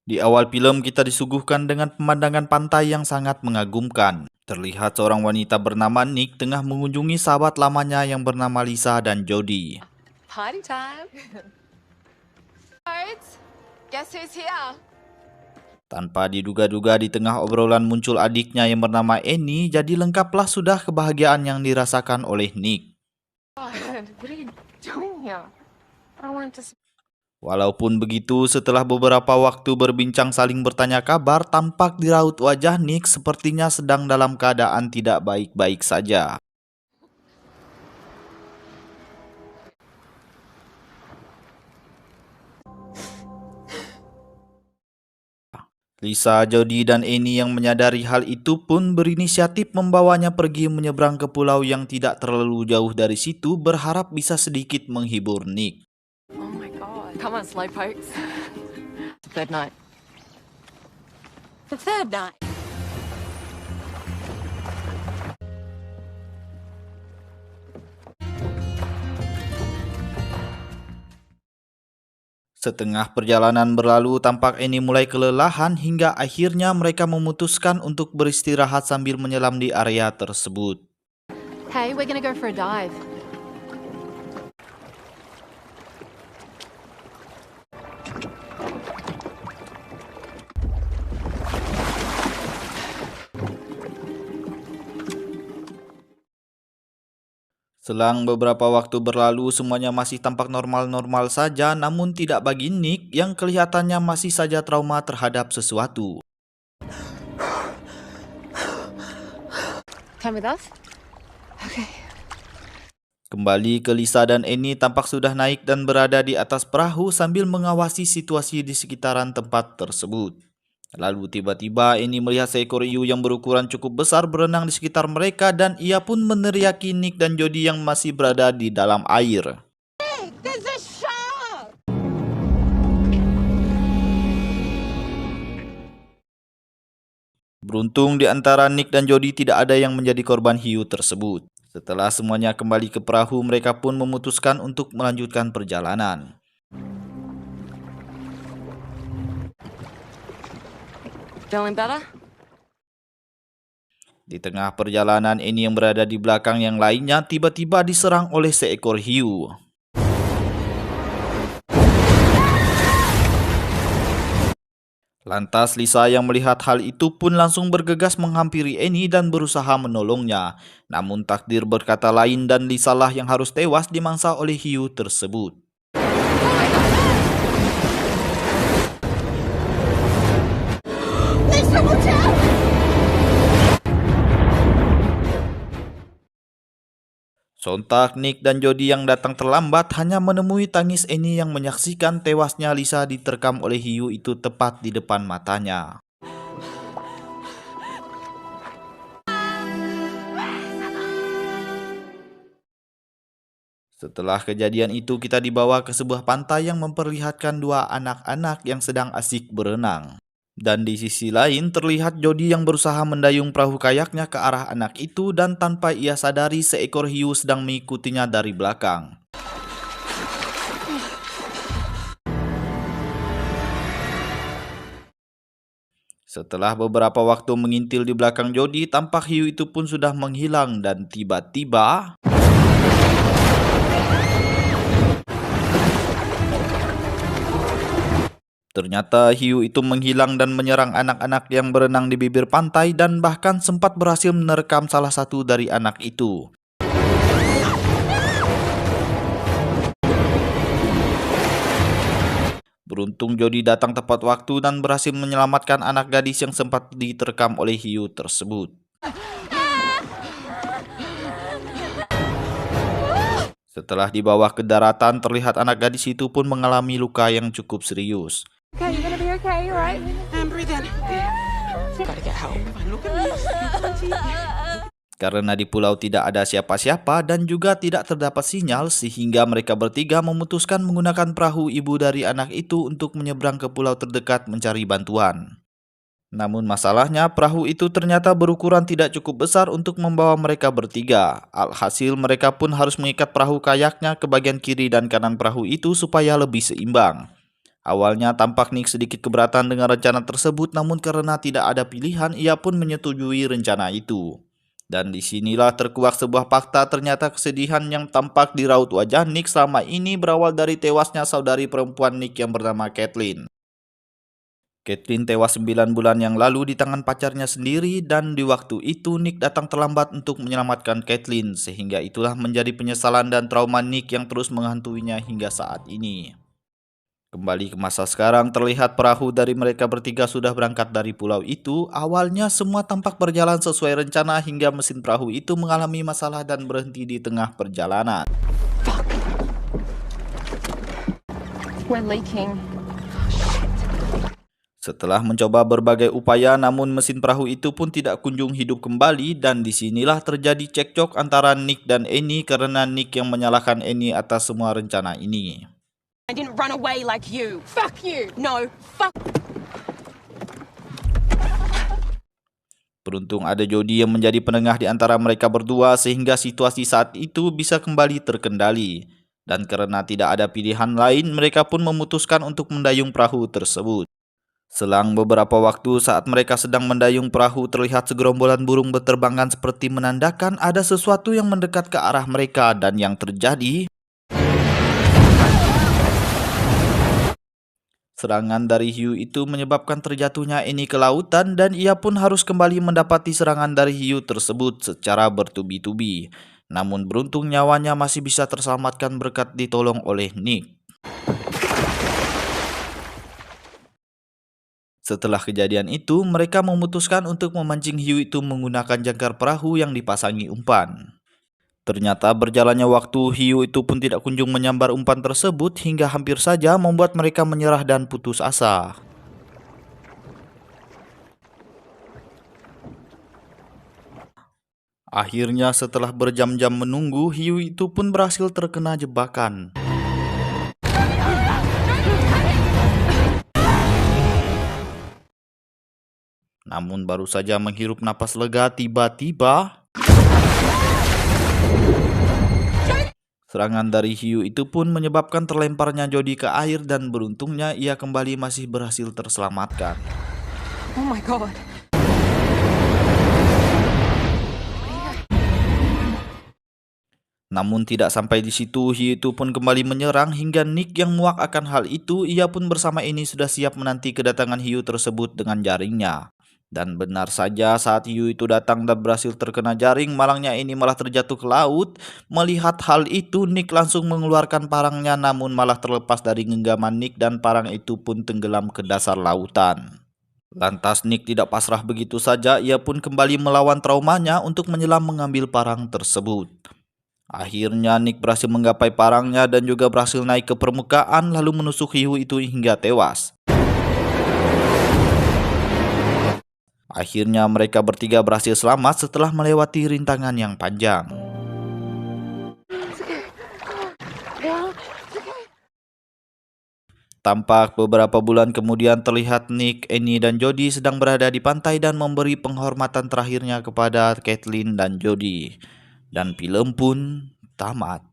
Di awal film kita disuguhkan dengan pemandangan pantai yang sangat mengagumkan. Terlihat seorang wanita bernama Nick tengah mengunjungi sahabat lamanya yang bernama Lisa dan Jody. Party time. Guess who's here? Tanpa diduga-duga di tengah obrolan muncul adiknya yang bernama Annie, jadi lengkaplah sudah kebahagiaan yang dirasakan oleh Nick. God, what are you doing here? I want to. Walaupun begitu, setelah beberapa waktu berbincang saling bertanya kabar, tampak di raut wajah Nick sepertinya sedang dalam keadaan tidak baik-baik saja. Lisa, Jody, dan Annie yang menyadari hal itu pun berinisiatif membawanya pergi menyeberang ke pulau yang tidak terlalu jauh dari situ, berharap bisa sedikit menghibur Nick. Oh my God. Come on, slowpokes. The third night. The third night. Setengah perjalanan berlalu, tampak Annie mulai kelelahan hingga akhirnya mereka memutuskan untuk beristirahat sambil menyelam di area tersebut. Hey, we're gonna go for a dive. Selang beberapa waktu berlalu, semuanya masih tampak normal-normal saja, namun tidak bagi Nick yang kelihatannya masih saja trauma terhadap sesuatu. Come with us? Okay. Kembali ke Lisa dan Annie tampak sudah naik dan berada di atas perahu sambil mengawasi situasi di sekitaran tempat tersebut. Lalu tiba-tiba Annie melihat seekor hiu yang berukuran cukup besar berenang di sekitar mereka dan ia pun meneriaki Nick dan Jody yang masih berada di dalam air. Hey, there's a shark! Beruntung di antara Nick dan Jody tidak ada yang menjadi korban hiu tersebut. Setelah semuanya kembali ke perahu, mereka pun memutuskan untuk melanjutkan perjalanan. Feeling better? Di tengah perjalanan, Annie yang berada di belakang yang lainnya tiba-tiba diserang oleh seekor hiu. Lantas Lisa yang melihat hal itu pun langsung bergegas menghampiri Annie dan berusaha menolongnya. Namun takdir berkata lain dan Lisa lah yang harus tewas dimangsa oleh hiu tersebut. Sontak Nick dan Jody yang datang terlambat hanya menemui tangis Annie yang menyaksikan tewasnya Lisa diterkam oleh hiu itu tepat di depan matanya. Setelah kejadian itu kita dibawa ke sebuah pantai yang memperlihatkan dua anak-anak yang sedang asik berenang. Dan di sisi lain terlihat Jody yang berusaha mendayung perahu kayaknya ke arah anak itu dan tanpa ia sadari seekor hiu sedang mengikutinya dari belakang. Setelah beberapa waktu mengintil di belakang Jody, tampak hiu itu pun sudah menghilang dan tiba-tiba ternyata hiu itu menghilang dan menyerang anak-anak yang berenang di bibir pantai dan bahkan sempat berhasil menerkam salah satu dari anak itu. Beruntung Jody datang tepat waktu dan berhasil menyelamatkan anak gadis yang sempat diterkam oleh hiu tersebut. Setelah dibawa ke daratan, terlihat anak gadis itu pun mengalami luka yang cukup serius. Okay, you're gonna be okay, right? And breathe in. Gotta get help. Look at me. Karena di pulau tidak ada siapa-siapa dan juga tidak terdapat sinyal, sehingga mereka bertiga memutuskan menggunakan perahu ibu dari anak itu untuk menyeberang ke pulau terdekat mencari bantuan. Namun masalahnya, perahu itu ternyata berukuran tidak cukup besar untuk membawa mereka bertiga. Alhasil mereka pun harus mengikat perahu kayaknya ke bagian kiri dan kanan perahu itu supaya lebih seimbang. Awalnya tampak Nick sedikit keberatan dengan rencana tersebut, namun karena tidak ada pilihan, ia pun menyetujui rencana itu. Dan disinilah terkuak sebuah fakta, ternyata kesedihan yang tampak di raut wajah Nick selama ini berawal dari tewasnya saudari perempuan Nick yang bernama Caitlin. Caitlin tewas 9 bulan yang lalu di tangan pacarnya sendiri, dan di waktu itu Nick datang terlambat untuk menyelamatkan Caitlin, sehingga itulah menjadi penyesalan dan trauma Nick yang terus menghantuinya hingga saat ini. Kembali ke masa sekarang, terlihat perahu dari mereka bertiga sudah berangkat dari pulau itu. Awalnya semua tampak berjalan sesuai rencana hingga mesin perahu itu mengalami masalah dan berhenti di tengah perjalanan. We're leaking. Setelah mencoba berbagai upaya, namun mesin perahu itu pun tidak kunjung hidup kembali, dan disinilah terjadi cekcok antara Nick dan Annie karena Nick yang menyalahkan Annie atas semua rencana ini. I didn't run away like you. Fuck you! No, fuck. Beruntung ada Jody yang menjadi penengah di antara mereka berdua sehingga situasi saat itu bisa kembali terkendali. Dan karena tidak ada pilihan lain, mereka pun memutuskan untuk mendayung perahu tersebut. Selang beberapa waktu saat mereka sedang mendayung perahu, terlihat segerombolan burung berterbangan seperti menandakan ada sesuatu yang mendekat ke arah mereka, dan yang terjadi, serangan dari hiu itu menyebabkan terjatuhnya Annie ke lautan, dan ia pun harus kembali mendapati serangan dari hiu tersebut secara bertubi-tubi. Namun beruntung nyawanya masih bisa terselamatkan berkat ditolong oleh Nick. Setelah kejadian itu, mereka memutuskan untuk memancing hiu itu menggunakan jangkar perahu yang dipasangi umpan. Ternyata berjalannya waktu, hiu itu pun tidak kunjung menyambar umpan tersebut hingga hampir saja membuat mereka menyerah dan putus asa. Akhirnya setelah berjam-jam menunggu, hiu itu pun berhasil terkena jebakan. Namun baru saja menghirup napas lega, tiba-tiba serangan dari hiu itu pun menyebabkan terlemparnya Jody ke air, dan beruntungnya ia kembali masih berhasil terselamatkan. Oh my god. Namun tidak sampai di situ, hiu itu pun kembali menyerang hingga Nick yang muak akan hal itu. Ia pun bersama ini sudah siap menanti kedatangan hiu tersebut dengan jaringnya. Dan benar saja, saat hiu itu datang dan berhasil terkena jaring, malangnya ini malah terjatuh ke laut. Melihat hal itu, Nick langsung mengeluarkan parangnya, namun malah terlepas dari genggaman Nick dan parang itu pun tenggelam ke dasar lautan. Lantas Nick tidak pasrah begitu saja, ia pun kembali melawan traumanya untuk menyelam mengambil parang tersebut. Akhirnya Nick berhasil menggapai parangnya dan juga berhasil naik ke permukaan lalu menusuk hiu itu hingga tewas. Akhirnya mereka bertiga berhasil selamat setelah melewati rintangan yang panjang. Tampak beberapa bulan kemudian terlihat Nick, Annie, dan Jody sedang berada di pantai dan memberi penghormatan terakhirnya kepada Caitlin dan Jody. Dan film pun tamat.